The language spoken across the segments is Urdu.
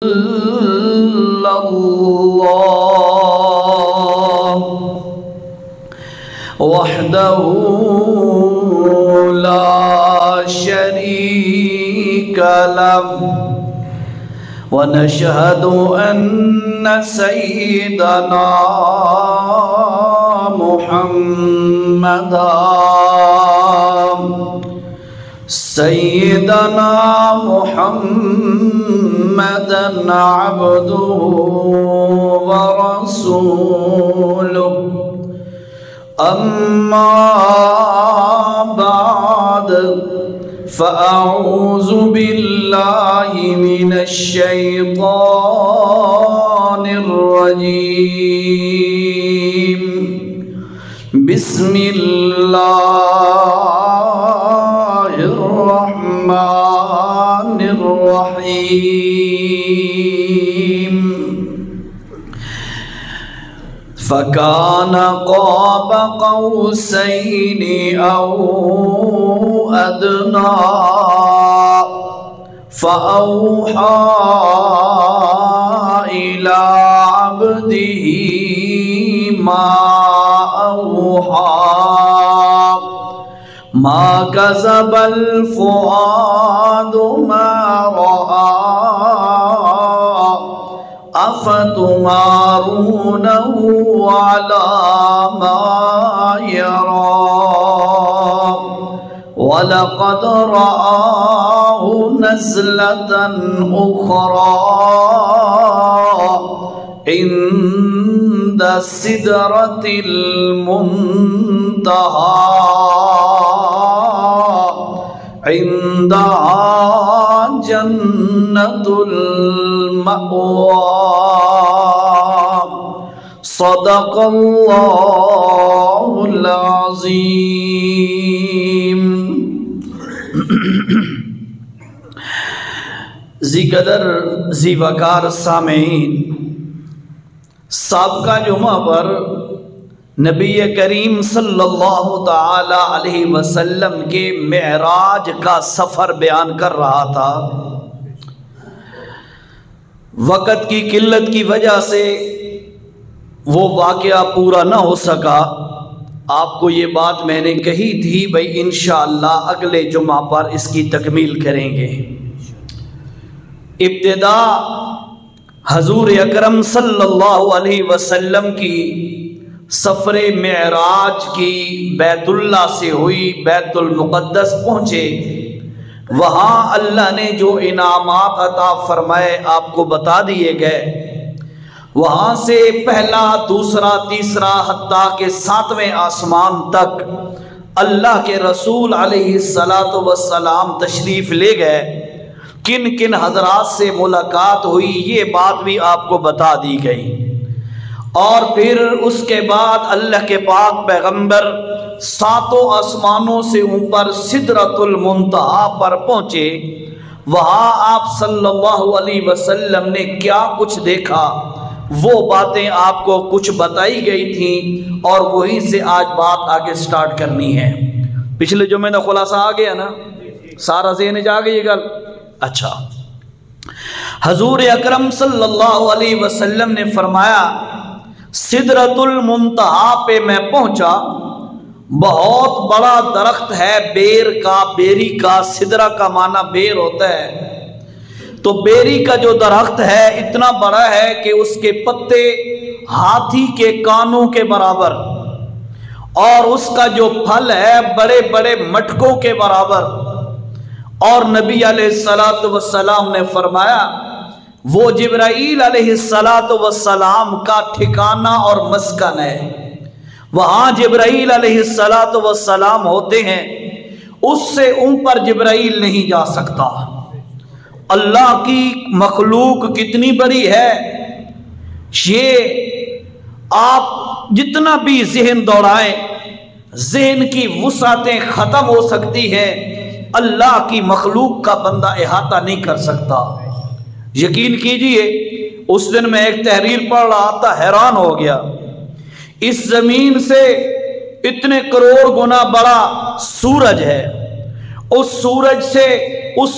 الله وحده لا شريك له ونشهد أن سيدنا محمدا عبده ورسوله أما بعد فأعوذ بالله من الشيطان الرجيم بسم الله الرحمن الرحيم فكان قاب قوسين أو أدنى فأوحى إلى عبده ما أوحى ما كذب الفؤاد ما رأى أفتمارونه على ما يرى ولقد رآه نزلة أخرى عند سدرة المنتهى عندها جنة المأوى صدق الله العظيم. ذی قدر ذی وقار سامعین، سابقہ جمعہ پر نبی کریم صلی اللہ تعالی علیہ وسلم کے معراج کا سفر بیان کر رہا تھا۔ وقت کی قلت کی وجہ سے وہ واقعہ پورا نہ ہو سکا۔ آپ کو یہ بات میں نے کہی تھی بھئی انشاءاللہ اگلے جمعہ پر اس کی تکمیل کریں گے۔ ابتدا حضور اکرم صلی اللہ علیہ وسلم کی سفر معراج کی بیت اللہ سے ہوئی، بیت المقدس پہنچے۔ وہاں اللہ نے جو انعامات عطا فرمائے آپ کو بتا دیے گئے۔ وہاں سے پہلا، دوسرا، تیسرا حتیٰ کہ 7ویں آسمان تک اللہ کے رسول علیہ السلام تشریف لے گئے۔ کن کن حضرات سے ملاقات ہوئی یہ بات بھی آپ کو بتا دی گئی۔ اور پھر اس کے بعد اللہ کے پاک پیغمبر 7 آسمانوں سے اوپر سدرۃ المنتہا پر پہنچے۔ وہاں آپ صلی اللہ علیہ وسلم نے کیا کچھ دیکھا وہ باتیں آپ کو کچھ بتائی گئی تھیں، اور وہیں سے آج بات آگے سٹارٹ کرنی ہے۔ پچھلے جمعے میں خلاصہ آ گیا نا، سارا ذہن جا گئی یہ گل۔ اچھا، حضور اکرم صلی اللہ علیہ وسلم نے فرمایا سدرۃ المنتہا پہ میں پہنچا، بہت بڑا درخت ہے بیر کا، بیری کا، سدرہ کا معنی بیر ہوتا ہے۔ تو بیری کا جو درخت ہے اتنا بڑا ہے کہ اس کے پتے ہاتھی کے کانوں کے برابر، اور اس کا جو پھل ہے بڑے بڑے مٹکوں کے برابر۔ اور نبی علیہ السلام نے فرمایا وہ جبرائیل علیہ السلام کا ٹھکانہ اور مسکن ہے۔ وہاں جبرائیل علیہ السلام ہوتے ہیں، اس سے اوپر جبرائیل نہیں جا سکتا۔ اللہ کی مخلوق کتنی بڑی ہے، یہ آپ جتنا بھی ذہن دوڑائیں ذہن کی وسعتیں ختم ہو سکتی ہیں، اللہ کی مخلوق کا بندہ احاطہ نہیں کر سکتا۔ یقین کیجئے اس دن میں ایک تحریر پڑھ رہا تھا، حیران ہو گیا۔ اس زمین سے اتنے کروڑ گنا بڑا سورج ہے، اس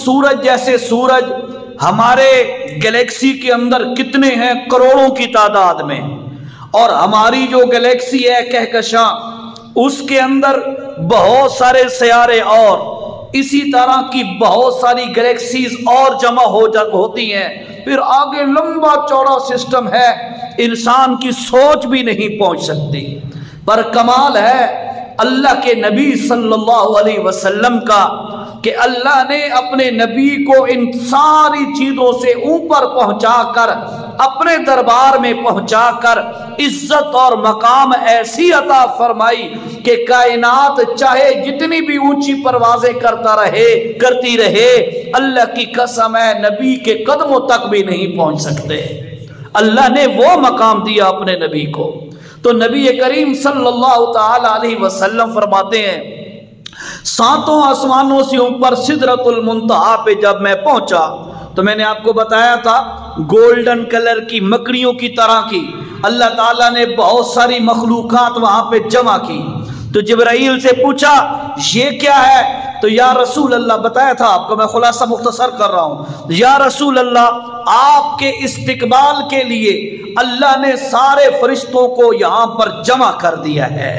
سورج جیسے سورج ہمارے گلیکسی کے اندر کتنے ہیں؟ کروڑوں کی تعداد میں. اور ہماری جو گلیکسی ہے کہکشاں، اس کے اندر بہت سارے سیارے اور اسی طرح کی بہت ساری گلیکسیز اور جمع ہوتی ہیں. پھر آگے لمبا چوڑا سسٹم ہے، انسان کی سوچ بھی نہیں پہنچ سکتی. پر کمال ہے اللہ کے نبی صلی اللہ علیہ وسلم کا کہ اللہ نے اپنے نبی کو ان ساری چیزوں سے اوپر پہنچا کر، اپنے دربار میں پہنچا کر عزت اور مقام ایسی عطا فرمائی کہ کائنات چاہے جتنی بھی اونچی پروازیں کرتی رہے، اللہ کی قسم ہے نبی کے قدموں تک بھی نہیں پہنچ سکتے. اللہ نے وہ مقام دیا اپنے نبی کو. تو نبی کریم صلی اللہ تعالی علیہ وسلم فرماتے ہیں 7 آسمانوں سے اوپر سدرۃ المنتہا پہ جب میں پہنچا تو میں نے آپ کو بتایا تھا گولڈن کلر کی مکڑیوں کی طرح کی اللہ تعالیٰ نے بہت ساری مخلوقات وہاں پہ جمع کی. تو جبرائیل سے پوچھا یہ کیا ہے؟ تو یا رسول اللہ، بتایا تھا آپ کو، میں خلاصہ مختصر کر رہا ہوں. یا رسول اللہ، آپ کے استقبال کے لیے اللہ نے سارے فرشتوں کو یہاں پر جمع کر دیا ہے.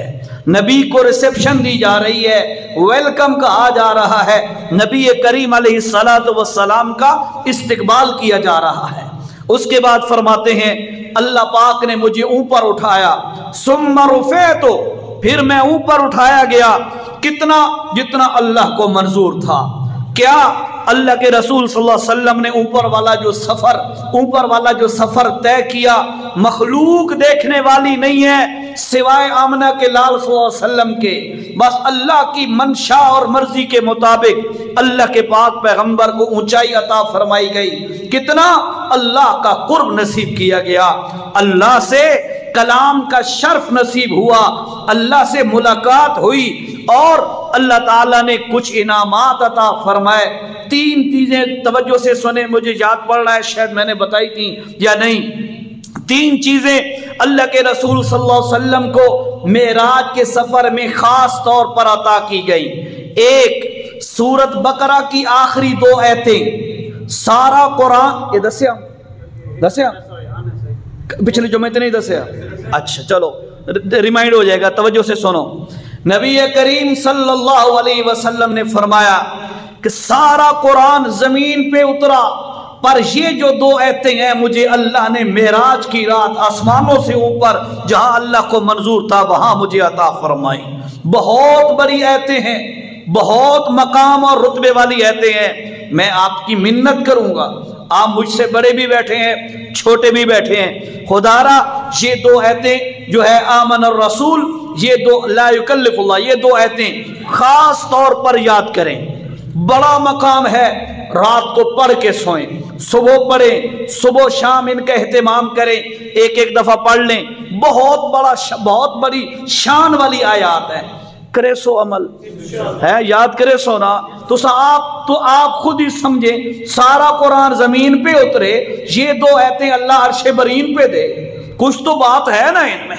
نبی کو ریسیپشن دی جا رہی ہے، ویلکم کہا جا رہا ہے، نبی کریم علیہ السلام کا استقبال کیا جا رہا ہے. اس کے بعد فرماتے ہیں اللہ پاک نے مجھے اوپر اٹھایا، ثم رفعت، پھر میں اوپر اٹھایا گیا. کتنا؟ جتنا اللہ کو منظور تھا. کیا؟ اللہ کے رسول صلی اللہ علیہ وسلم نے اوپر والا جو سفر طے کیا، مخلوق دیکھنے والی نہیں ہے سوائے آمنہ کے لال صلی اللہ علیہ وسلم کے. بس اللہ کی منشا اور مرضی کے مطابق اللہ کے پاک پیغمبر کو اونچائی عطا فرمائی گئی. کتنا؟ اللہ کا قرب نصیب کیا گیا، اللہ سے کلام کا شرف نصیب ہوا، اللہ سے ملاقات ہوئی، اور اللہ تعالیٰ نے کچھ انعامات عطا فرمائے. 3 چیزیں توجہ سے سنیں، مجھے یاد پڑ رہا ہے شاید میں نے بتائی تھی یا نہیں. 3 چیزیں اللہ کے رسول صلی اللہ علیہ وسلم کو معراج کے سفر میں خاص طور پر عطا کی گئی. ایک، سورت بقرہ کی آخری 2 آیتیں. سارا قرآن یہ دسیا پچھلے جمعے تو نہیں دسیا؟ اچھا چلو ریمائنڈ ہو جائے گا، توجہ سے سنو. نبی کریم صلی اللہ علیہ وسلم نے فرمایا کہ سارا قرآن زمین پہ اترا، پر یہ جو 2 آیتیں ہیں مجھے اللہ نے معراج کی رات آسمانوں سے اوپر جہاں اللہ کو منظور تھا وہاں مجھے عطا فرمائی. بہت بڑی آیتیں ہیں، بہت مقام اور رتبے والی آیتیں ہیں. میں آپ کی منت کروں گا، آپ مجھ سے بڑے بھی بیٹھے ہیں، چھوٹے بھی بیٹھے ہیں، خدارا یہ 2 آیتیں جو ہے آمن الرسول، یہ 2 لا یکلف اللہ، یہ 2 آیتیں خاص طور پر یاد کریں. بڑا مقام ہے، رات کو پڑھ کے سوئیں، صبح پڑھیں، صبح شام ان کا اہتمام کریں، ایک دفعہ پڑھ لیں. بہت بڑی شان والی آیات ہیں. کرے سو عمل ہے، یاد کرے سونا. تو آپ خود ہی سمجھیں، سارا قرآن زمین پہ اترے، یہ 2 آیتیں اللہ عرش برین پہ دے، کچھ تو بات ہے نا ان میں،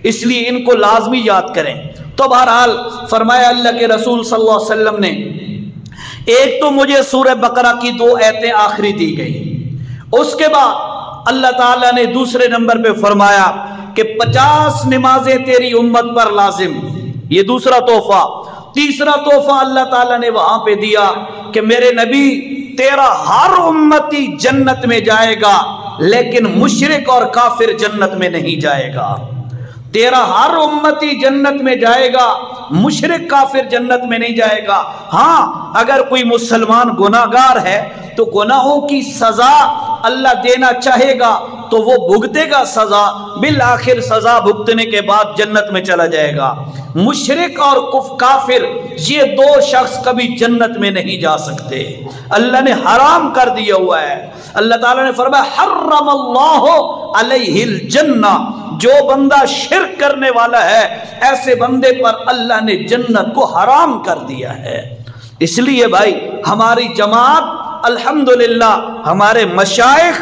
اس لیے ان کو لازمی یاد کریں. تو بہرحال فرمایا اللہ کے رسول صلی اللہ علیہ وسلم نے، ایک تو مجھے سورہ بقرہ کی 2 آیتیں آخری دی گئی. اس کے بعد اللہ تعالیٰ نے دوسرے نمبر پہ فرمایا کہ 50 نمازیں تیری امت پر لازم. یہ دوسرا تحفہ. تیسرا تحفہ اللہ تعالیٰ نے وہاں پہ دیا کہ میرے نبی تیرا ہر امتی جنت میں جائے گا، لیکن مشرک اور کافر جنت میں نہیں جائے گا. تیرا ہر امتی جنت میں جائے گا، مشرک کافر جنت میں نہیں جائے گا. ہاں اگر کوئی مسلمان گناہگار ہے تو گناہوں کی سزا اللہ دینا چاہے گا تو وہ بھگتے گا سزا، بالآخر سزا بھگتنے کے بعد جنت میں چلا جائے گا. مشرک اور کافر یہ 2 شخص کبھی جنت میں نہیں جا سکتے، اللہ نے حرام کر دیا ہوا ہے. اللہ تعالیٰ نے فرمایا حرم اللہ علیہ الجنہ، جو بندہ شرک کرنے والا ہے ایسے بندے پر اللہ نے جنت کو حرام کر دیا ہے. اس لیے بھائی ہماری جماعت الحمدللہ، ہمارے مشائخ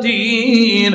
3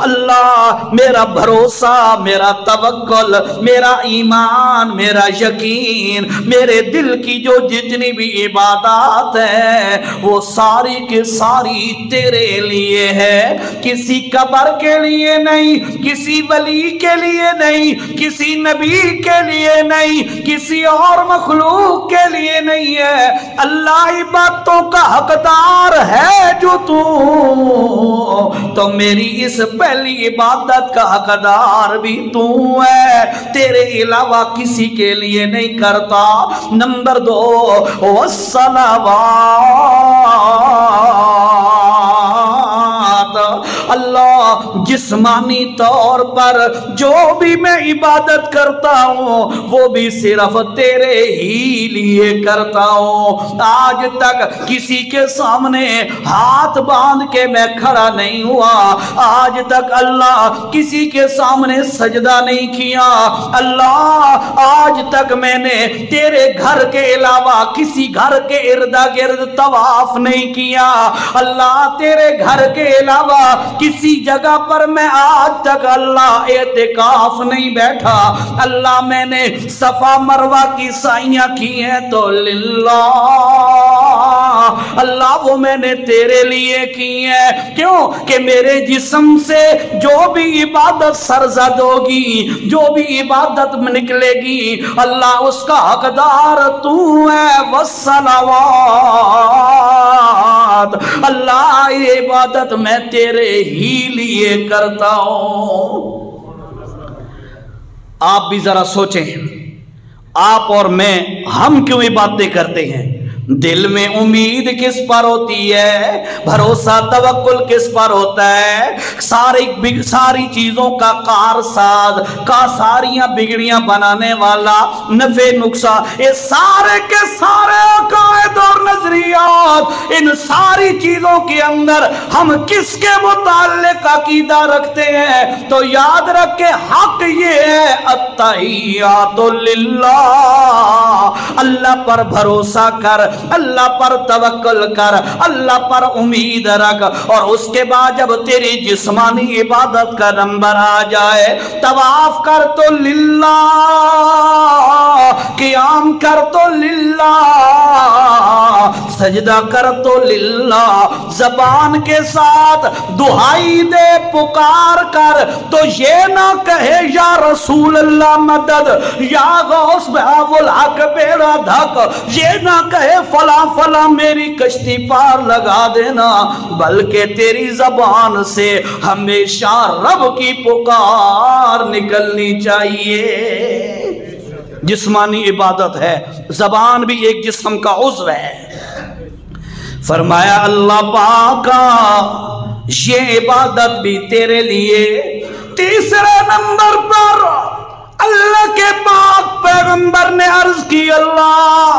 اللہ میرا بھروسہ، میرا توکل، میرا ایمان، میرا یقین، میرے دل کی جو جتنی بھی عبادات ہے وہ ساری کی ساری تیرے لیے ہے، کسی قبر کے لیے نہیں، کسی ولی کے لیے نہیں، کسی نبی کے لیے نہیں، کسی اور مخلوق کے لیے نہیں ہے۔ اللہ عبادتوں کا حقدار ہے جو تو میری اس پہلی عبادت کا حقدار بھی تو ہے، تیرے علاوہ کسی کے لیے نہیں کرتا۔ نمبر 2 والصلوات، اللہ جسمانی طور پر جو بھی میں عبادت کرتا ہوں وہ بھی صرف تیرے ہی لیے کرتا ہوں۔ آج تک کسی کے سامنے ہاتھ باندھ کے میں کھڑا نہیں ہوا، آج تک اللہ کسی کے سامنے سجدہ نہیں کیا، اللہ آج تک میں نے تیرے گھر کے علاوہ کسی گھر کے ارد گرد طواف نہیں کیا، اللہ تیرے گھر کے علاوہ کسی جگہ پر میں آج تک اللہ اعتکاف نہیں بیٹھا، اللہ میں نے صفا مروہ کی سائیاں کی ہیں تو للہ، اللہ وہ میں نے تیرے لیے کی ہیں، کیوں کہ میرے جسم سے جو بھی عبادت سرزد ہوگی، جو بھی عبادت میں نکلے گی، اللہ اس کا حقدار تو ہے۔ والصلوات، اللہ یہ عبادت میں تیرے ہی لیے کرتا ہوں۔ آپ بھی ذرا سوچیں، آپ اور میں ہم کیوں عبادتیں کرتے ہیں؟ دل میں امید کس پر ہوتی ہے؟ بھروسہ توکل کس پر ہوتا ہے؟ ساری چیزوں کا کارساز، ساریاں بگڑیاں بنانے والا، نفع نقصان، یہ سارے کے سارے عقائد اور نظریات، ان ساری چیزوں کے اندر ہم کس کے متعلق عقیدہ رکھتے ہیں؟ تو یاد رکھے حق یہ ہے التحیات للہ، اللہ پر بھروسہ کر، اللہ پر توکل کر، اللہ پر امید رکھ، اور اس کے بعد جب تیری جسمانی عبادت کا نمبر آ جائے، طواف کر تو للہ، قیام کر تو للہ، سجدہ کر تو للہ، زبان کے ساتھ دعائی دے، پکار کر تو یہ نہ کہے یا رسول اللہ مدد، یا غوث بہاب الحق بیڑا دھک، یہ نہ کہے فلاں فلاں میری کشتی پار لگا دینا، بلکہ تیری زبان سے ہمیشہ رب کی پکار نکلنی چاہیے۔ جسمانی عبادت ہے، زبان بھی ایک جسم کا عضو ہے۔ فرمایا اللہ پاکا یہ عبادت بھی تیرے لیے۔ تیسرے نمبر پر اللہ کے پاک پیغمبر نے عرض کی، اللہ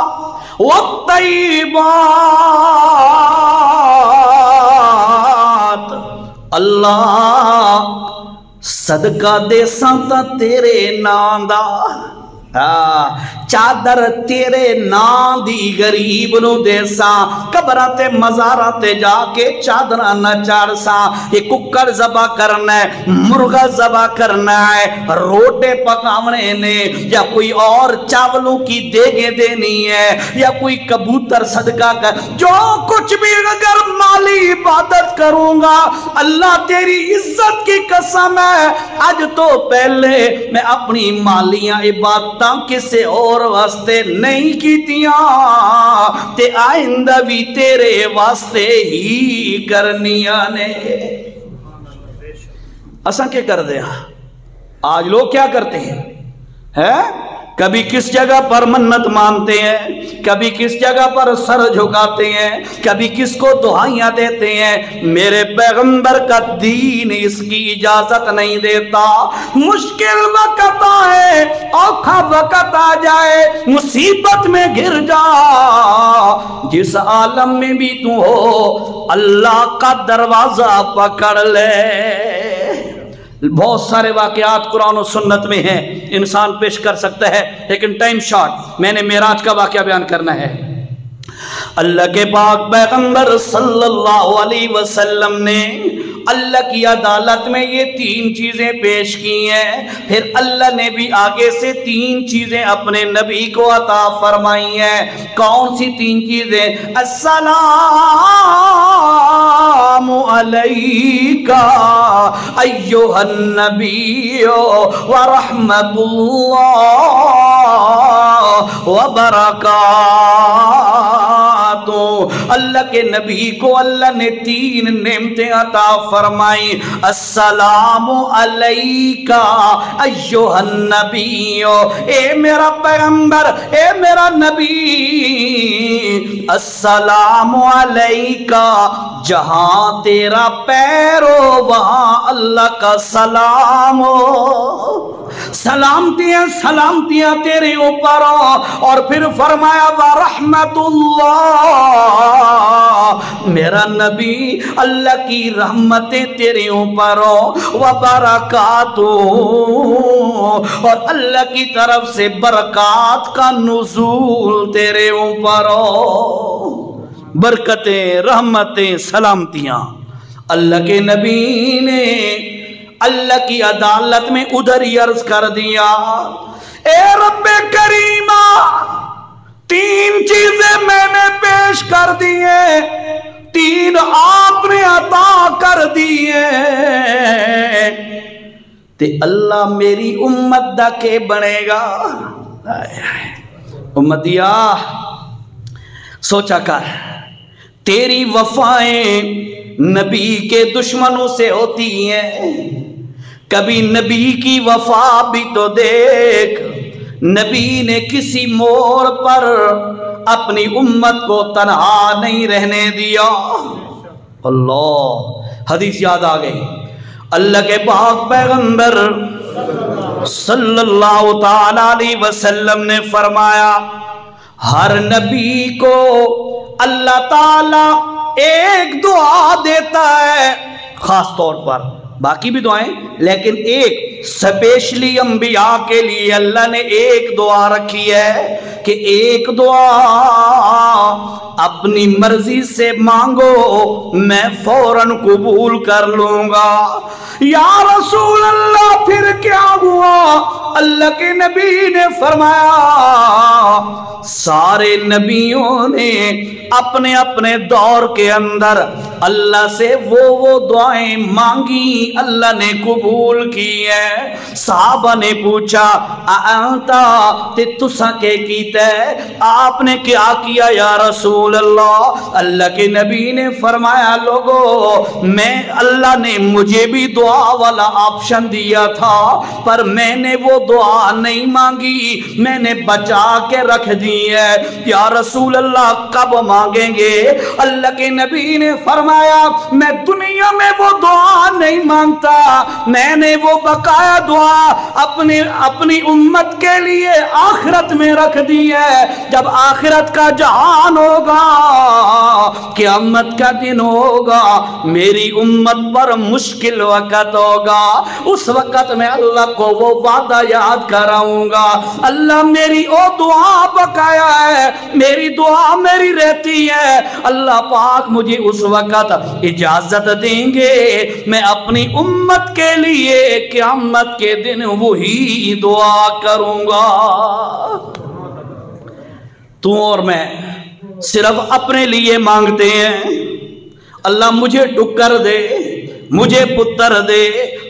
والطیبات، اللہ صدقہ دے سانتا تیرے نام دا، چادر تیرے نام دی غریب نو دے سا، قبراتے مزاراتے جا کے چادرہ نہ چار سا، یہ ککڑ زبا کرنا ہے، مرغا زبا کرنا ہے، روٹے پکاونے نے، یا کوئی اور چاولوں کی دیگیں دینی ہے، یا کوئی کبوتر صدقہ کر، جو کچھ بھی اگر مالی عبادت کروں گا، اللہ تیری عزت کی قسم ہے آج تو پہلے میں اپنی مالیاں عبادت کسے اور واسطے نہیں کیتیاں، تے آئندہ بھی تیرے واسطے ہی کرنیاں نے۔ اساں کیا کر دیا؟ آج لوگ کیا کرتے ہیں؟ کبھی کس جگہ پر منت مانتے ہیں، کبھی کس جگہ پر سر جھکاتے ہیں، کبھی کس کو دعائیاں دیتے ہیں۔ میرے پیغمبر کا دین اس کی اجازت نہیں دیتا۔ مشکل وقت آئے، اوکھا وقت آ جائے، مصیبت میں گر جا، جس عالم میں بھی تو ہو، اللہ کا دروازہ پکڑ لے۔ بہت سارے واقعات قرآن و سنت میں ہیں، انسان پیش کر سکتا ہے، لیکن ٹائم شارٹ، میں نے معراج کا واقعہ بیان کرنا ہے۔ اللہ کے پاک پیغمبر صلی اللہ علیہ وسلم نے اللہ کی عدالت میں یہ 3 چیزیں پیش کی ہیں، پھر اللہ نے بھی آگے سے 3 چیزیں اپنے نبی کو عطا فرمائی ہیں۔ کون سی 3 چیزیں؟ السلام علیکہ ایھا النبی ورحمۃ اللہ وبرکاتہ۔ اللہ کے نبی کو اللہ نے 3 نعمتیں عطا فرمائی۔ السلام علیکہ ایھا النبی، اے میرا پیغمبر، اے میرا نبی، السلام علیکہ، جہاں تیرا پیر ہو وہاں اللہ کا سلام ہو، سلامتیاں سلامتیاں تیرے اوپر ہو۔ اور پھر فرمایا ورحمت اللہ، میرا نبی اللہ کی رحمتیں تیرے اوپر ہو، وبرکاتہ، اور اللہ کی طرف سے برکات کا نزول تیرے اوپر ہو، برکتیں، رحمتیں، سلامتیاں۔ اللہ کے نبی نے اللہ کی عدالت میں ادھر ہی عرض کر دیا، اے رب کریمہ، 3 چیزیں میں نے پیش کر دی ہیں، 3 آپ نے عطا کر دی ہیں، تے اللہ میری امت دا کے بنے گا؟ امتیا سوچا کر، تیری وفائیں نبی کے دشمنوں سے ہوتی ہیں، کبھی نبی کی وفا بھی تو دیکھ، نبی نے کسی موڑ پر اپنی امت کو تنہا نہیں رہنے دیا۔ اللہ، حدیث یاد آ گئی، اللہ کے پاک پیغمبر صلی اللہ تعالی علیہ وسلم نے فرمایا، ہر نبی کو اللہ تعالی ایک دعا دیتا ہے خاص طور پر، باقی بھی دعائیں، لیکن ایک سپیشلی انبیاء کے لیے اللہ نے ایک دعا رکھی ہے کہ ایک دعا اپنی مرضی سے مانگو میں فوراً قبول کر لوں گا۔ یا رسول اللہ پھر کیا ہوا؟ اللہ کے نبی نے فرمایا، سارے نبیوں نے اپنے اپنے دور کے اندر اللہ سے وہ دعائیں مانگی، اللہ نے قبول کی ہے۔ صحابہ نے پوچھا انتا تے تساں کے کیتا ہے، آپ نے کیا کیا یا رسول اللہ؟ اللہ کے نبی نے فرمایا، لوگو میں اللہ نے مجھے بھی دعا والا آپشن دیا تھا، پر میں نے وہ دعا نہیں مانگی، میں نے بچا کے رکھ دی ہے۔ یا رسول اللہ کب مانگیں گے؟ اللہ کے نبی نے فرمایا، میں دنیا میں وہ دعا نہیں مانگتا، میں نے وہ بقایا دعا اپنی امت کے لیے آخرت میں رکھ دی ہے۔ جب آخرت کا جہان ہوگا، قیامت کا دن ہوگا، میری امت پر مشکل وقت ہوگا، اس وقت میں اللہ کو وہ وعدہ یاد کراؤں گا، اللہ میری او دعا بقایا ہے، میری دعا میری رہتی ہے، اللہ پاک مجھے اس وقت اجازت دیں گے، میں اپنی امت کے لیے قیامت کے دن وہی دعا کروں گا۔ تو اور میں صرف اپنے لیے مانگتے ہیں، اللہ مجھے ٹکر دے، مجھے پتر دے،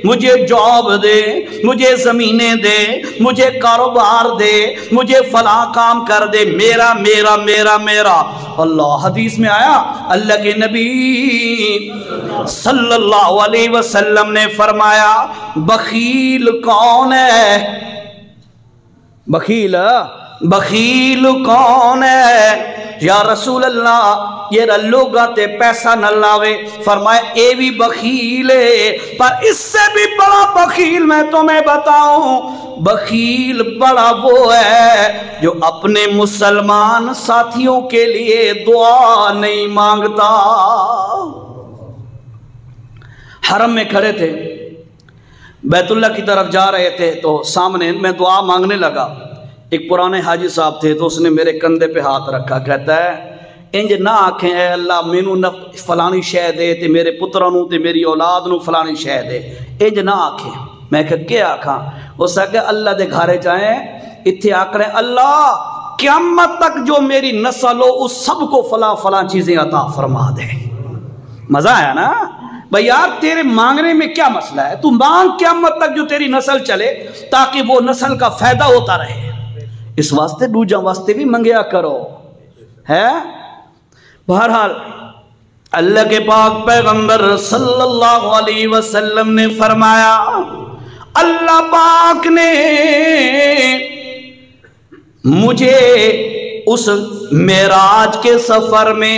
مجھے جاب دے، مجھے زمینیں دے، مجھے کاروبار دے، مجھے فلاں کام کر دے، میرا میرا میرا میرا۔ اللہ، حدیث میں آیا، اللہ کے نبی صلی اللہ علیہ وسلم نے فرمایا، بخیل کون ہے؟ بخیل کون ہے یا رسول اللہ؟ یہ لوگاں تے پیسہ نہ لاوے، فرمایا اے بھی بخیل ہے، پر اس سے بھی بڑا بخیل میں تمہیں بتاؤں، بخیل بڑا وہ ہے جو اپنے مسلمان ساتھیوں کے لیے دعا نہیں مانگتا۔ حرم میں کھڑے تھے، بیت اللہ کی طرف جا رہے تھے، تو سامنے میں دعا مانگنے لگا، ایک پرانے حاجی صاحب تھے، تو اس نے میرے کندھے پہ ہاتھ رکھا، کہتا ہے انج نہ آکھیں اے اللہ مینوں فلانی شے دے تے میرے پتراں نوں تے میری اولاد نوں فلانی شے دے، انج نہ آکھیں۔ میں کہ کیا آکھاں؟ اس کہ اللہ دے گھرے جائیں اتھے آکھیں اللہ قیامت تک جو میری نسل ہو اس سب کو فلاں فلاں چیزیں عطا فرما دے۔ مزہ آیا نا؟ بھئی یار تیرے مانگنے میں کیا مسئلہ ہے؟ تو مانگ قیامت تک جو تیری نسل چلے تاکہ وہ نسل کا فائدہ ہوتا رہے۔ اس واسطے دوجا واسطے بھی منگیا کرو ہے۔ بہرحال اللہ کے پاک پیغمبر صلی اللہ علیہ وسلم نے فرمایا، اللہ پاک نے مجھے اس معراج کے سفر میں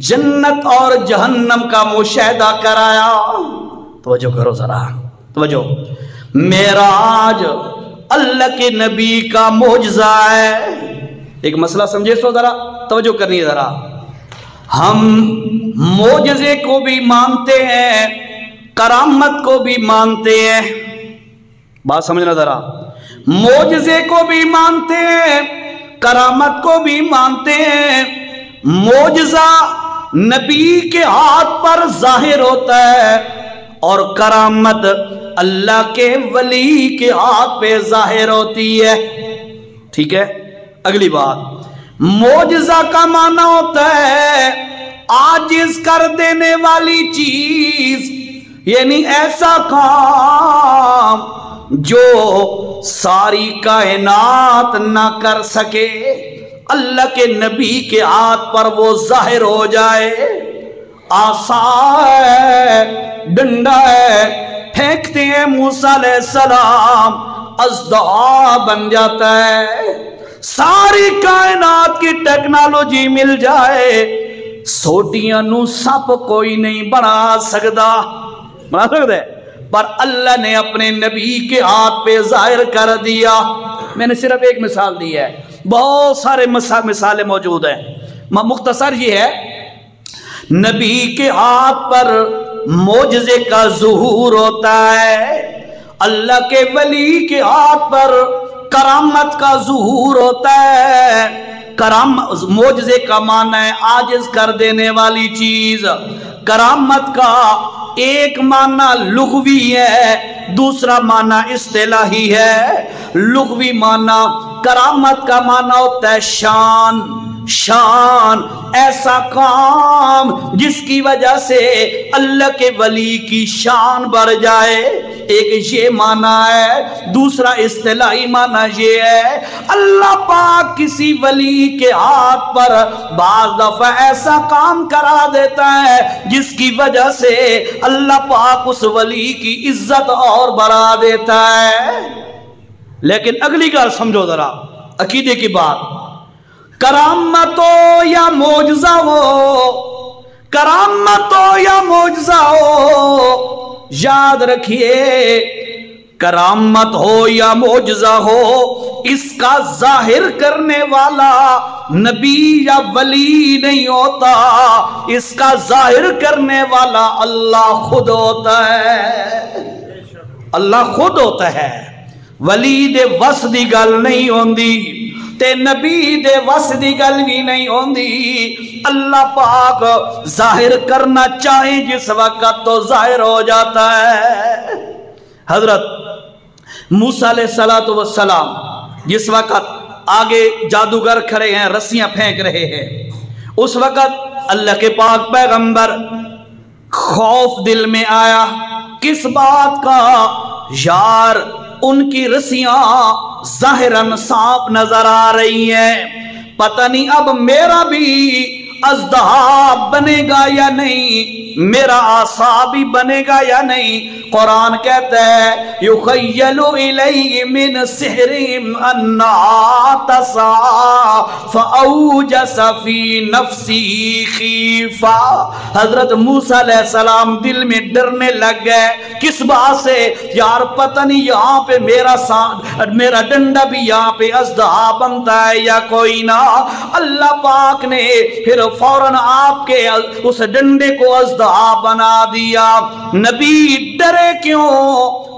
جنت اور جہنم کا مشاہدہ کرایا۔ توجہ کرو ذرا، توجہ۔ معراج اللہ کے نبی کا معجزہ ہے۔ ایک مسئلہ سمجھے سو ذرا، توجہ کرنی ہے ذرا۔ ہم معجزے کو بھی مانتے ہیں، کرامت کو بھی مانتے ہیں۔ بات سمجھنا ذرا، معجزے کو بھی مانتے ہیں، کرامت کو بھی مانتے ہیں۔ معجزہ نبی کے ہاتھ پر ظاہر ہوتا ہے اور کرامت اللہ کے ولی کے ہاتھ پہ ظاہر ہوتی ہے۔ ٹھیک ہے؟ اگلی بات، معجزہ کا معنی ہوتا ہے عاجز کر دینے والی چیز، یعنی ایسا کام جو ساری کائنات نہ کر سکے، اللہ کے نبی کے ہاتھ پر وہ ظاہر ہو جائے۔ آسا ہے، ڈنڈا ہے، پھینکتے ہیں موسیٰ علیہ السلام، اژدہا بن جاتا ہے۔ ساری کائنات کی ٹیکنالوجی مل جائے، سوٹیاں نو سپ کوئی نہیں بنا سکتا ہے، پر اللہ نے اپنے نبی کے ہاتھ پہ ظاہر کر دیا۔ میں نے صرف ایک مثال دی ہے، بہت سارے مثالیں موجود ہیں، مختصر یہ ہے نبی کے ہاتھ پر معجزے کا ظہور ہوتا ہے، اللہ کے ولی کے ہاتھ پر کرامت کا ظہور ہوتا ہے۔ معجزے کا معنی ہے عاجز کر دینے والی چیز، کرامت کا ایک معنی لغوی ہے، دوسرا معنی اصطلاحی ہے۔ لغوی معنی، کرامت کا معنی ہوتا ہے شان، شان، ایسا کام جس کی وجہ سے اللہ کے ولی کی شان بڑھ جائے، ایک یہ معنی ہے۔ دوسرا اصطلاحی معنی یہ ہے اللہ پاک کسی ولی کے ہاتھ پر بعض دفعہ ایسا کام کرا دیتا ہے جس کی وجہ سے اللہ پاک اس ولی کی عزت اور بڑھا دیتا ہے۔ لیکن اگلی گال سمجھو ذرا، عقیدے کی بات، کرامت ہو یا معجزہ ہو، کرامت ہو یا معجزہ ہو، یاد رکھیے کرامت ہو یا معجزہ ہو، اس کا ظاہر کرنے والا نبی یا ولی نہیں ہوتا، اس کا ظاہر کرنے والا اللہ خود ہوتا ہے۔ اللہ خود ہوتا ہے، ولی دے وس دی گل نہیں ہوندی تے نبی دے وس دی گل بھی نہیں ہوندی۔ اللہ پاک ظاہر کرنا چاہے جس وقت تو ظاہر ہو جاتا ہے۔ حضرت موسیٰ علیہ السلام جس وقت آگے جادوگر کھڑے ہیں، رسیاں پھینک رہے ہیں، اس وقت اللہ کے پاک پیغمبر خوف دل میں آیا، کس بات کا؟ یار ان کی رسیاں ظاہراً سانپ نظر آ رہی ہیں، پتہ نہیں اب میرا بھی اژدہا بنے گا یا نہیں، میرا عصا بھی بنے گا یا نہیں۔ قرآن کہتا ہے یخیل الیہ من سحرہم انہا تسعی فاوجس فی نفسی خیفہ۔ حضرت موسیٰ علیہ السلام دل میں ڈرنے لگ گئے، کس بات سے؟ یار پتہ نہیں یہاں پہ میرا ڈنڈا بھی یہاں پہ اژدہا بنتا ہے یا کوئی نہ۔ اللہ پاک نے پھر فوراً آپ کے اس ڈنڈے کو اژدہا بنا دیا۔ نبی ڈرے کیوں؟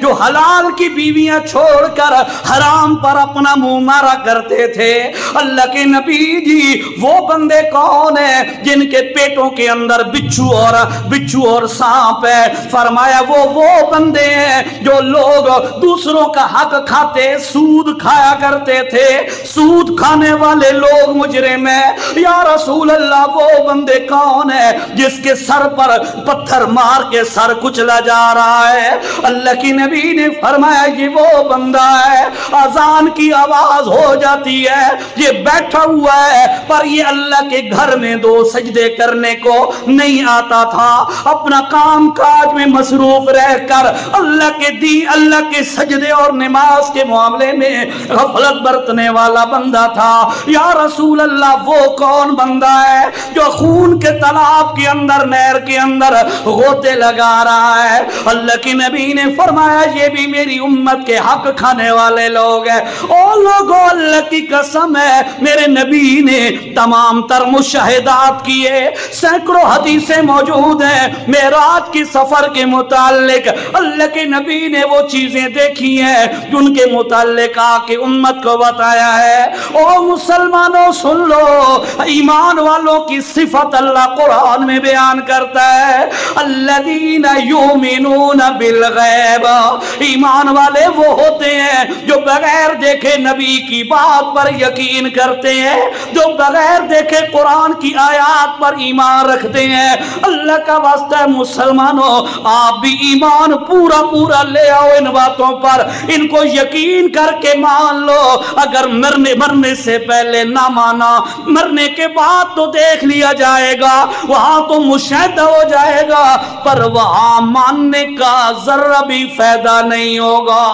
جو حلال کی بیویاں چھوڑ کر حرام پر اپنا منہ مارا کرتے تھے۔ اللہ کے نبی جی وہ بندے کون ہیں جن کے پیٹوں کے اندر بچھو اور سانپ ہے؟ فرمایا وہ بندے ہیں جو لوگ دوسروں کا حق کھاتے، سود کھایا کرتے تھے، سود کھانے والے لوگ مجرم ہیں۔ یا رسول اللہ وہ بندے کون ہیں جس کے سر پر پتھر مار کے سر کچلا جا رہا ہے؟ اللہ کی نبی نے فرمایا یہ وہ بندہ ہے اذان کی آواز ہو جاتی ہے، یہ بیٹھا ہوا ہے پر یہ اللہ کے گھر میں 2 سجدے کرنے کو نہیں آتا تھا، اپنا کام کاج میں مصروف رہ کر اللہ کے سجدے اور نماز کے معاملے میں غفلت برتنے والا بندہ تھا۔ یا رسول اللہ وہ کون بندہ ہے جو خون کے تالاب کے اندر، نہر کے اندر غوطے لگا رہا ہے؟ اللہ کی نبی نے فرمایا یہ بھی میری امت کے حق کھانے والے لوگ ہیں۔ او لوگوں اللہ کی قسم ہے میرے نبی نے تمام تر مشاہدات کیے، سینکڑوں حدیثیں موجود ہیں معراج کی سفر کے متعلق۔ اللہ کے نبی نے وہ چیزیں دیکھی ہیں جن کے متعلق آ کے امت کو بتایا ہے۔ او مسلمانوں سن لو، ایمان والوں کی صفت اللہ قرآن میں بیان کرتا ہے، الذین یؤمنون بالغیب، ایمان والے وہ ہوتے ہیں جو بغیر دیکھے نبی کی بات پر یقین کرتے ہیں، جو بغیر دیکھے قرآن کی آیات پر ایمان رکھتے ہیں۔ اللہ کا واسطہ مسلمانوں آپ بھی ایمان پورا لے آؤ ان باتوں پر، ان کو یقین کر کے مان لو۔ اگر مرنے سے پہلے نہ مانا، مرنے کے بعد تو دیکھ لیا جائے گا، وہاں تو مشاہدہ ہو جائے گا، پر وہاں ماننے کا ذرہ بھی فائدہ نہیں ہوگا۔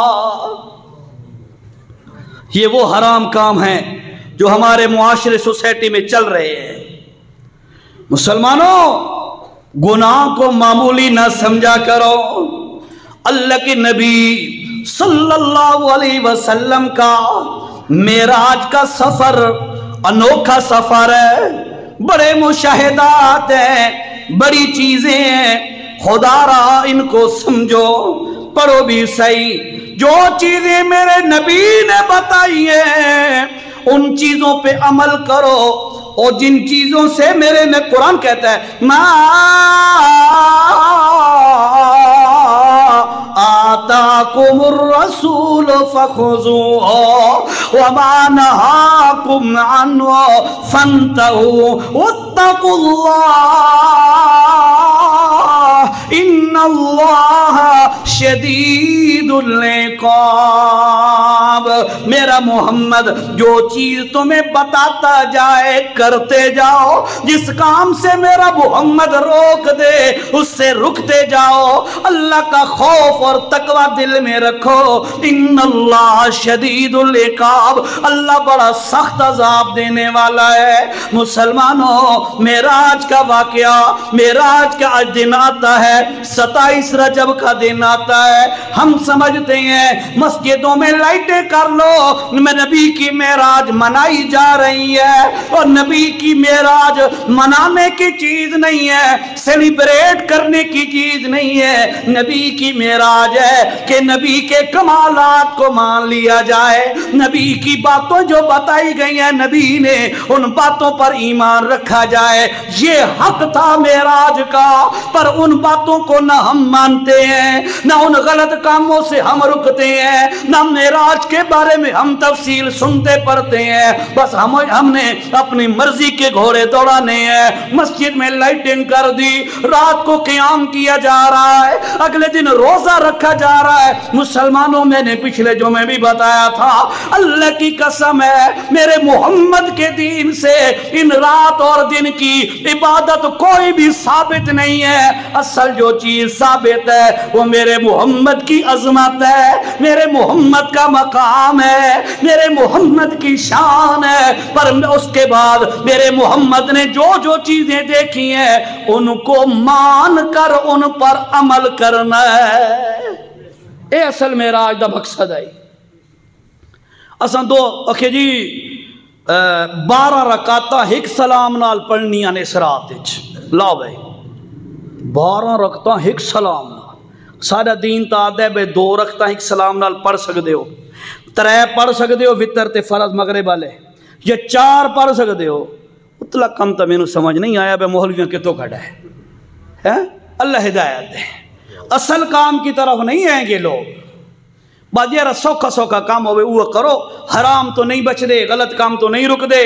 یہ وہ حرام کام ہیں جو ہمارے معاشرے سوسائٹی میں چل رہے ہیں۔ مسلمانوں گناہ کو معمولی نہ سمجھا کرو۔ اللہ کے نبی صلی اللہ علیہ وسلم کا معراج کا سفر انوکھا سفر ہے، بڑے مشاہدات ہیں، بڑی چیزیں ہیں، خدا را ان کو سمجھو، پڑھو بھی صحیح۔ جو چیزیں میرے نبی نے بتائی ہیں ان چیزوں پہ عمل کرو، اور جن چیزوں سے میرے نے قرآن کہتا ہے ما آتاکم الرسول فخذوه وما نهاکم عنه فانتهوا واتقوا اللہ ان اللہ شدید العقاب۔ میرا محمد جو چیز تمہیں بتاتا جائے کرتے جاؤ، جس کام سے میرا محمد روک دے اس سے رکتے جاؤ، اللہ کا خوف اور تقوی دل میں رکھو۔ ان اللہ شدید العقاب، اللہ بڑا سخت عذاب دینے والا ہے۔ مسلمانوں معراج کا واقعہ، معراج کا دن آتا ہے 27 رجب کا دن آتا ہے، ہم سمجھتے ہیں مسجدوں میں لائٹیں کر لو، نبی کی معراج منائی جا رہی ہے، اور نبی کی معراج منانے کی چیز نہیں ہے، سیلیبریٹ کرنے کی چیز نہیں ہے۔ نبی کی معراج ہے کہ نبی کے کمالات کو مان لیا جائے، نبی کی باتوں جو بتائی گئی ہیں نبی نے ان باتوں پر ایمان رکھا جائے۔ یہ حق تھا معراج کا، پر ان باتوں کو نہ ہم مانتے ہیں، نہ ان غلط کاموں سے ہم رکتے ہیں، نہ معراج کے بارے میں ہم تفصیل سنتے پڑھتے ہیں، بس ہم نے اپنی مرضی کے گھوڑے دوڑانے ہیں۔ مسجد میں لائٹنگ کر دی، رات کو قیام کیا جا رہا ہے، اگلے دن روزہ رکھا جا رہا ہے۔ مسلمانوں میں نے پچھلے جمعے بھی بتایا تھا، اللہ کی قسم ہے میرے محمد کے دین سے ان رات اور دن کی عبادت کوئی بھی ثابت نہیں ہے۔ اصل جو چیز ثابت ہے وہ میرے محمد کی عظمت ہے، میرے محمد کا مقام ہے، میرے محمد کی شان ہے، پر اس کے بعد میرے محمد نے جو جو چیزیں دیکھی ہیں ان کو مان کر ان پر عمل کرنا ہے۔ اے اصل معراج دا مقصد ہے۔ اساں دو اکھے جی 12 رکعتاں ایک سلام نال پڑھنیاں نے اس رات وچ، لاؤ بھائی 12 رکعتاں ایک سلام نال، سارا دین تا آدھے بے 2 رکھتا ایک سلام نال پڑھ سکتے ہو، 3 پڑھ سکتے ہو وطر تے فرض مغرب والے، یا 4 پڑھ سکتے ہو. اتلا کم تو میں سمجھ نہیں آیا بے مولویوں کتوں کھڑا ہے. اللہ ہدایت دے. اصل کام کی طرف نہیں آئیں گے لوگ. باجیرہ سوکھا سوکھا کام ہوئے وہ کرو، حرام تو نہیں بچ دے، غلط کام تو نہیں رک دے.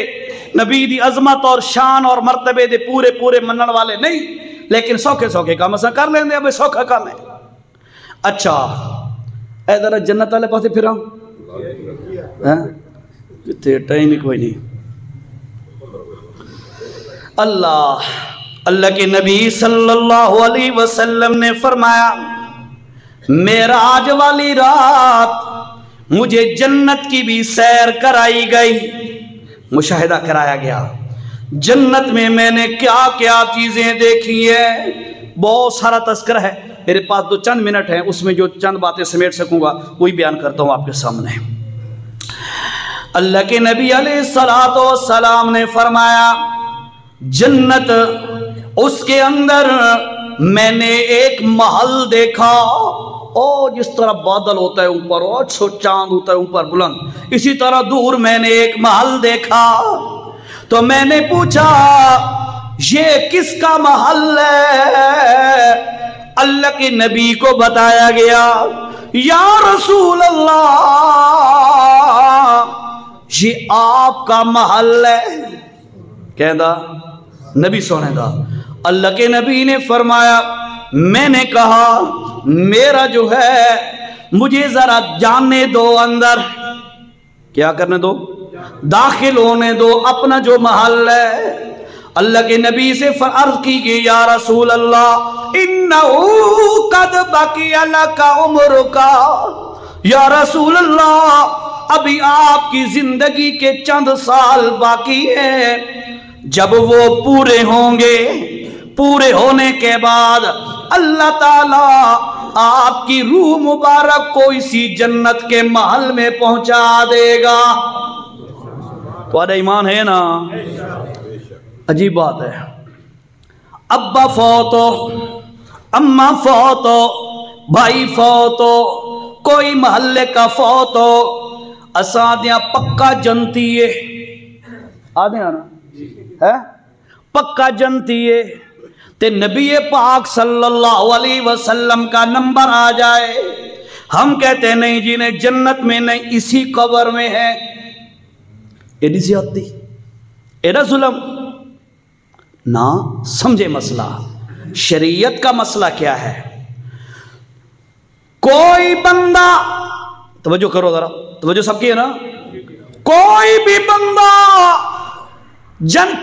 نبی دی عظمت اور شان اور مرتبے دے پورے پورے منن والے نہیں، لیکن سوکھے سوکھے کام اسا کر لیں دے. اب سوکھا کام ہے. اچھا اے ذرا جنت والے پاسے پھر کتنے ٹائم ہی کوئی نہیں. اللہ کے نبی صلی اللہ علیہ وسلم نے فرمایا معراج والی رات مجھے جنت کی بھی سیر کرائی گئی، مشاہدہ کرایا گیا. جنت میں نے کیا کیا چیزیں دیکھی ہیں، بہت سارا تذکرہ ہے. میرے پاس 2 چند منٹ ہیں، اس میں جو چند باتیں سمیٹ سکوں گا وہی بیان کرتا ہوں آپ کے سامنے. اللہ کے نبی علیہ السلام نے فرمایا جنت، اس کے اندر میں نے ایک محل دیکھا، جس طرح بادل ہوتا ہے اوپر اور چاند ہوتا ہے اوپر بلند، اسی طرح دور میں نے ایک محل دیکھا. تو میں نے پوچھا یہ کس کا محل ہے؟ اللہ کے نبی کو بتایا گیا یا رسول اللہ یہ آپ کا محل ہے. کہندا نبی سونے دا. اللہ کے نبی نے فرمایا میں نے کہا میرا جو ہے مجھے ذرا جانے دو اندر. کیا کرنے دو؟ داخل ہونے دو اپنا جو محل ہے. اللہ کے نبی سے عرض کی کہ یا رسول اللہ انہو قد بقی لک عمرک، یا رسول اللہ ابھی آپ کی زندگی کے چند سال باقی ہیں. جب وہ پورے ہوں گے، پورے ہونے کے بعد اللہ تعالیٰ آپ کی روح مبارک کو اسی جنت کے محل میں پہنچا دے گا. تو ایمان ہے نا؟ عجیب بات ہے. ابا فوت ہو، اماں فوت ہو، بھائی فوت ہو، کوئی محلے کا فوت ہو، اساں دیاں پکا جنتی ہے. آدھے آنا ہے پکا جنتی ہے. تے نبی پاک صلی اللہ علیہ وسلم کا نمبر آ جائے، ہم کہتے نہیں جی نے جنت میں نہیں، اسی قبر میں ہے. ایڈی زیادتی، ایڈا ظلم نہ سمجھے. مسئلہ شریعت کا مسئلہ کیا ہے؟ کوئی بندہ، توجہ کرو ذرا، توجہ سب کی ہے نا، کوئی بھی بندہ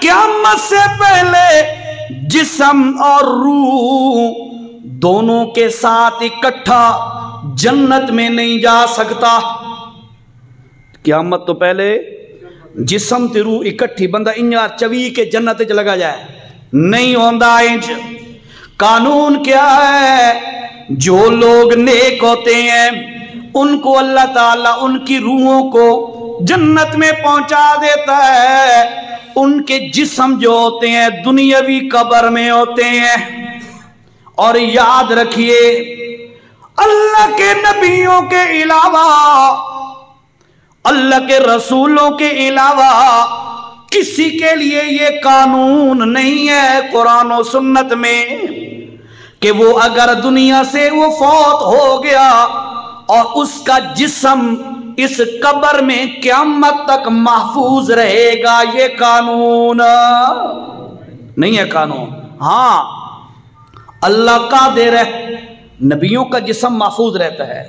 قیامت سے پہلے جسم اور روح دونوں کے ساتھ اکٹھا جنت میں نہیں جا سکتا. قیامت تو پہلے جسم تے روح اکٹھی بندہ انجار چوی کے جنت چ لگا جائے نہیں ہوندا. انج قانون کیا ہے؟ جو لوگ نیک ہوتے ہیں ان کو اللہ تعالیٰ ان کی روحوں کو جنت میں پہنچا دیتا ہے. ان کے جسم جو ہوتے ہیں دنیاوی قبر میں ہوتے ہیں. اور یاد رکھیے اللہ کے نبیوں کے علاوہ، اللہ کے رسولوں کے علاوہ کسی کے لیے یہ قانون نہیں ہے قرآن و سنت میں کہ وہ اگر دنیا سے وہ فوت ہو گیا اور اس کا جسم اس قبر میں قیامت تک محفوظ رہے گا. یہ قانون نہیں ہے. قانون ہاں اللہ قادر ہے، نبیوں کا جسم محفوظ رہتا ہے،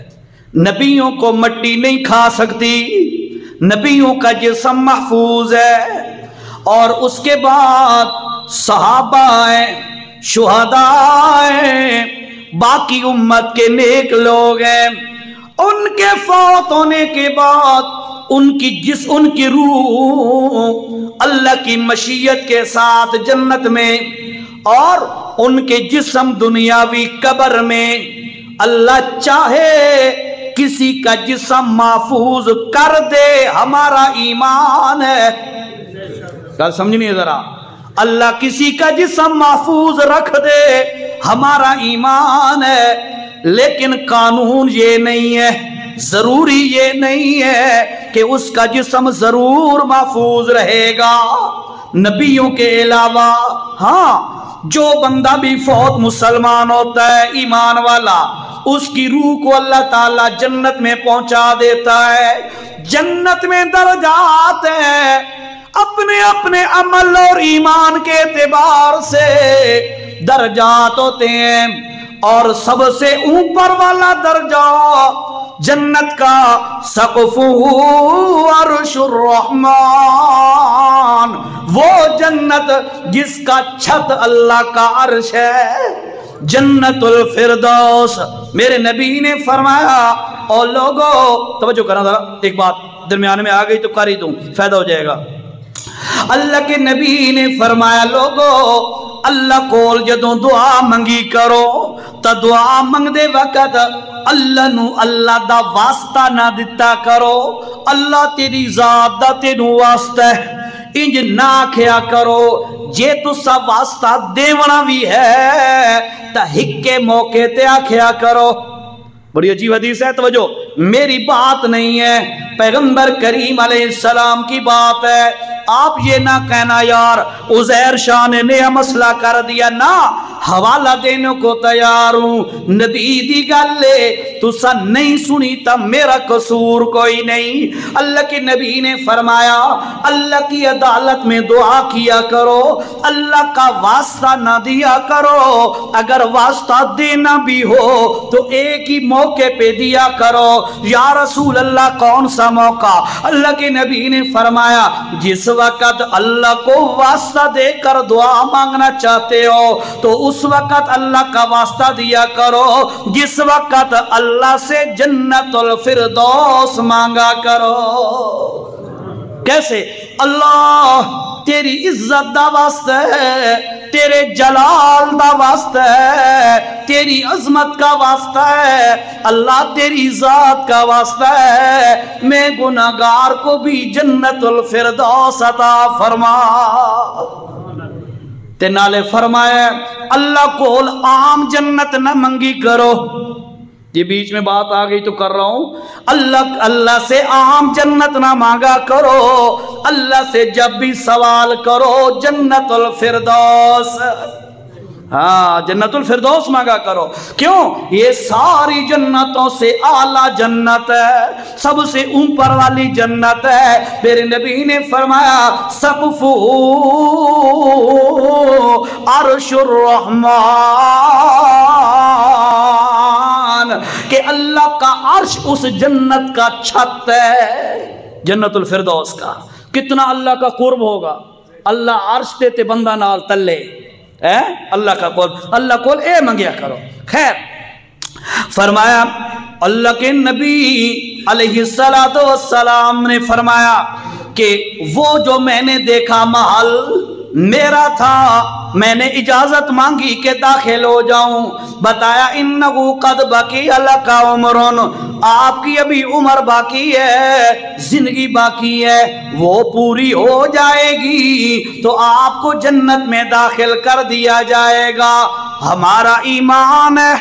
نبیوں کو مٹی نہیں کھا سکتی، نبیوں کا جسم محفوظ ہے. اور اس کے بعد صحابہ ہیں، شہداء ہیں، باقی امت کے نیک لوگ ہیں. ان کے فوت ہونے کے بعد ان کی روح اللہ کی مشیت کے ساتھ جنت میں، اور ان کے جسم دنیاوی قبر میں. اللہ چاہے کسی کا جسم محفوظ کر دے، ہمارا ایمان ہے. کیا سمجھنی ذرا؟ اللہ کسی کا جسم محفوظ رکھ دے، ہمارا ایمان ہے. لیکن قانون یہ نہیں ہے، ضروری یہ نہیں ہے کہ اس کا جسم ضرور محفوظ رہے گا نبیوں کے علاوہ۔ ہاں، جو بندہ بھی فوت مسلمان ہوتا ہے ایمان والا، اس کی روح کو اللہ تعالیٰ جنت میں پہنچا دیتا ہے۔ جنت میں درجات ہیں، اپنے اپنے عمل اور ایمان کے اعتبار سے درجات ہوتے ہیں، اور سب سے اوپر والا درجہ جنت کا سقف عرش الرحمن، وہ جنت جس کا چھت اللہ کا عرش ہے، جنت الفردوس۔ میرے نبی نے فرمایا، اور لوگوں توجہ کرنا ذرا، ایک بات درمیان میں آ گئی تو کر ہی دوں، فائدہ ہو جائے گا۔ اللہ کے نبی نے فرمایا، لوگوں اللہ کول جدوں دعا منگی کرو تا دعا منگ دے وقت اللہ نو اللہ دا واسطہ نہ دتا کرو، اللہ تیری ذات دا تینوں واسطہ ہے انج نہ کھیا کرو۔ جے تسا واسطہ دیونا بھی ہے تا ہکے موقع تے آکھیا کرو۔ بڑی عجیب حدیث ہے، توجہ، میری بات نہیں ہے، پیغمبر کریم علیہ السلام کی بات ہے۔ آپ یہ نہ کہنا یار عزیر شاہ نے نیا مسئلہ کر دیا، نہ، حوالہ دینے کو تیار ہوں۔ نبی دی گلے تسا نہیں سنی تا میرا قصور کوئی نہیں۔ اللہ کے نبی نے فرمایا، اللہ کی عدالت میں دعا کیا کرو، اللہ کا واسطہ نہ دیا کرو، اگر واسطہ دینا بھی ہو تو ایک ہی موقع پہ دیا کرو۔ یا رسول اللہ کون سا موقع؟ اللہ کے نبی نے فرمایا، جس وقت اللہ کو واسطہ دے کر دعا مانگنا چاہتے ہو تو اس وقت اللہ کا واسطہ دیا کرو، جس وقت اللہ سے جنت الفردوس مانگا کرو۔ کیسے؟ اللہ تیری عزت دا واسطہ ہے، تیرے جلال دا واسطہ ہے، تیری عظمت کا واسطہ ہے، اللہ تیری ذات کا واسطہ ہے، میں گناہگار کو بھی جنت الفردوس عطا فرما۔ تے نالے فرمایا، اللہ کو عام جنت نہ منگی کرو۔ یہ بیچ میں بات آ گئی تو کر رہا ہوں، اللہ سے عام جنت نہ مانگا کرو، اللہ سے جب بھی سوال کرو جنت الفردوس، ہاں جنت الفردوس مانگا کرو۔ کیوں؟ یہ ساری جنتوں سے اعلیٰ جنت ہے، سب سے اوپر والی جنت ہے۔ میرے نبی نے فرمایا، سقف عرش الرحمن، کہ اللہ کا عرش اس جنت کا چھت ہے، جنت الفردوس کا۔ کتنا اللہ کا قرب ہوگا، اللہ عرش دیتے بندہ نال تلے، اللہ کا قرب، اللہ کول اے منگیا کرو۔ خیر، فرمایا اللہ کے نبی علیہ السلام نے فرمایا کہ وہ جو میں نے دیکھا محل میرا تھا، میں نے اجازت مانگی کہ داخل ہو جاؤں، بتایا انہو قد بقی لک عمر، آپ کی ابھی عمر باقی ہے، زندگی باقی ہے، وہ پوری ہو جائے گی تو آپ کو جنت میں داخل کر دیا جائے گا۔ ہمارا ایمان ہے،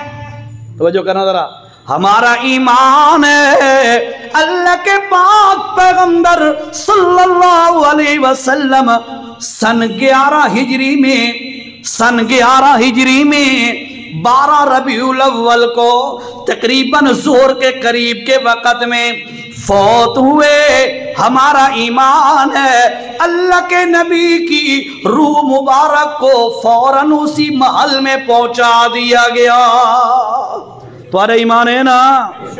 توجہ کرنا ذرا، ہمارا ایمان ہے اللہ کے پاک پیغمبر صلی اللہ علیہ وسلم سن 11 ہجری میں 12 ربیع الاول کو تقریباً ظہر کے قریب کے وقت میں فوت ہوئے۔ ہمارا ایمان ہے اللہ کے نبی کی روح مبارک کو فوراً اسی محل میں پہنچا دیا گیا۔ تمہارا ایمان ہے نا؟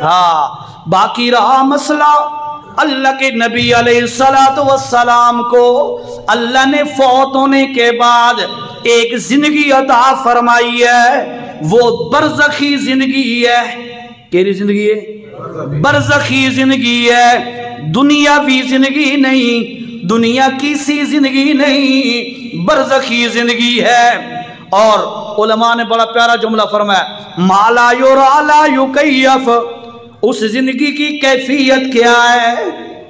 ہاں، باقی رہا مسئلہ، اللہ کے نبی علیہ السلام کو اللہ نے فوت ہونے کے بعد ایک زندگی عطا فرمائی ہے، وہ برزخی زندگی ہے۔ کیری زندگی ہے؟ برزخی زندگی ہے، دنیاوی زندگی نہیں، دنیا کی سی زندگی نہیں، برزخی زندگی ہے۔ اور علماء نے بڑا پیارا جملہ فرمایا، ما لا یرا لا یکیف، اس زندگی کی کیفیت کیا ہے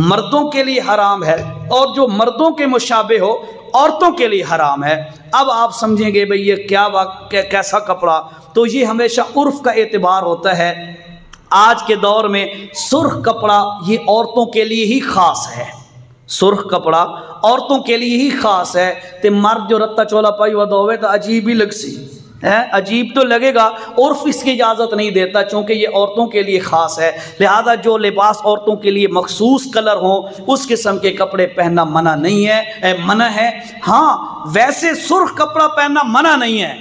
مردوں کے لیے حرام ہے اور جو مردوں کے مشابہ ہو عورتوں کے لیے حرام ہے۔ اب آپ سمجھیں گے بھئی یہ کیسا کپڑا؟ تو یہ ہمیشہ عرف کا اعتبار ہوتا ہے۔ آج کے دور میں سرخ کپڑا یہ عورتوں کے لیے ہی خاص ہے، سرخ کپڑا عورتوں کے لیے ہی خاص ہے۔ تے مرد جو رتا چولا پائی ودا ہوئے تو عجیب ہی لگ سی، عجیب تو لگے گا، عرف اس کی اجازت نہیں دیتا چونکہ یہ عورتوں کے لیے خاص ہے، لہذا جو لباس عورتوں کے لیے مخصوص کلر ہوں اس قسم کے کپڑے پہننا منع نہیں ہے، منع ہے۔ ہاں ویسے سرخ کپڑا پہننا منع نہیں ہے،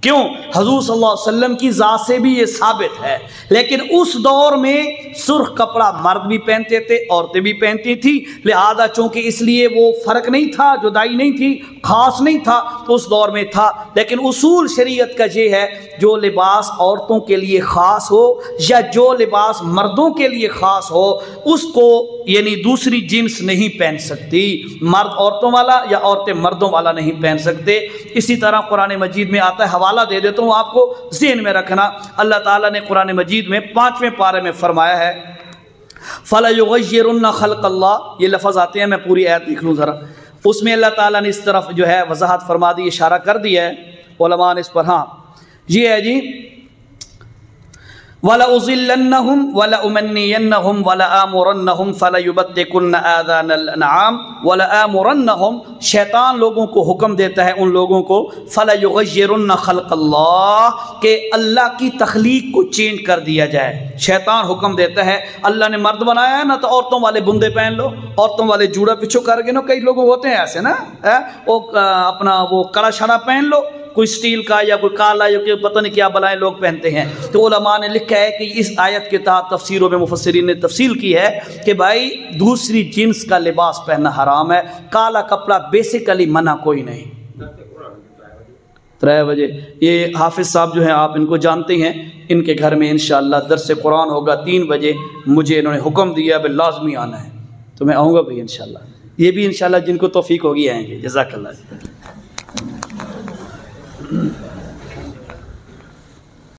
کیوں؟ حضور صلی اللہ علیہ وسلم کی ذات سے بھی یہ ثابت ہے، لیکن اس دور میں سرخ کپڑا مرد بھی پہنتے تھے عورتیں بھی پہنتی تھی، لہذا چونکہ اس لیے وہ فرق نہیں تھا، جدائی نہیں تھی، خاص نہیں تھا، تو اس دور میں تھا۔ لیکن اصول شریعت کا یہ ہے جو لباس عورتوں کے لیے خاص ہو یا جو لباس مردوں کے لیے خاص ہو اس کو یعنی دوسری جنس نہیں پہن سکتی، مرد عورتوں والا یا عورتیں مردوں والا نہیں پہن سکتے۔ اسی طرح قرآن مجید میں آتا ہے، حوالہ دے دیتا ہوں آپ کو ذہن میں رکھنا، اللہ تعالیٰ نے قرآن مجید میں 5ویں پارے میں فرمایا ہے فَلَا يُغَيِّرُنَّ خَلْقَ اللَّهِ، یہ لفظ آتے ہیں، میں پوری آیت لکھ لوں ذرا۔ اس میں اللہ تعالیٰ نے اس طرف جو ہے وضاحت فرما دی، اشارہ کر دیا ہے علماء نے اس پر۔ ہاں یہ ہے جی وَلَأُضِلَّنَّهُمْ وَلَأُمَنِّيَنَّهُمْ وَلَآمُرَنَّهُمْ فَلَيُبَتِّكُنَّ آذَانَ الْأَنْعَامِ وَلَآمُرَنَّهُمْ، شیطان لوگوں کو حکم دیتا ہے ان لوگوں کو فَلَيُغَيِّرُنَّ خَلْقَ اللَّهِ کہ اللہ کی تخلیق کو چینج کر دیا جائے۔ شیطان حکم دیتا ہے، اللہ نے مرد بنایا ہے نا تو عورتوں والے بندے پہن لو، عورتوں والے جوڑا پچھو کر کے نا، کئی لوگ ہوتے ہیں ایسے نا، وہ اپنا وہ کڑا شڑا پہن لو، کوئی سٹیل کا یا کوئی کالا یا کوئی پتہ نہیں کیا بلائیں لوگ پہنتے ہیں۔ تو علماء نے لکھا ہے کہ اس آیت کے تحت تفسیروں میں مفسرین نے تفصیل کی ہے کہ بھائی دوسری جنس کا لباس پہننا حرام ہے، کالا کپڑا بیسیکلی منع کوئی نہیں۔ 3 بجے یہ حافظ صاحب جو ہیں آپ ان کو جانتے ہیں، ان کے گھر میں انشاءاللہ درس قرآن ہوگا 3 بجے، مجھے انہوں نے حکم دیا ہے لازمی آنا ہے، تو میں آؤں گا بھائی انشاءاللہ، یہ بھی انشاءاللہ جن کو توفیق ہوگی آئیں گے۔ جزاک اللہ۔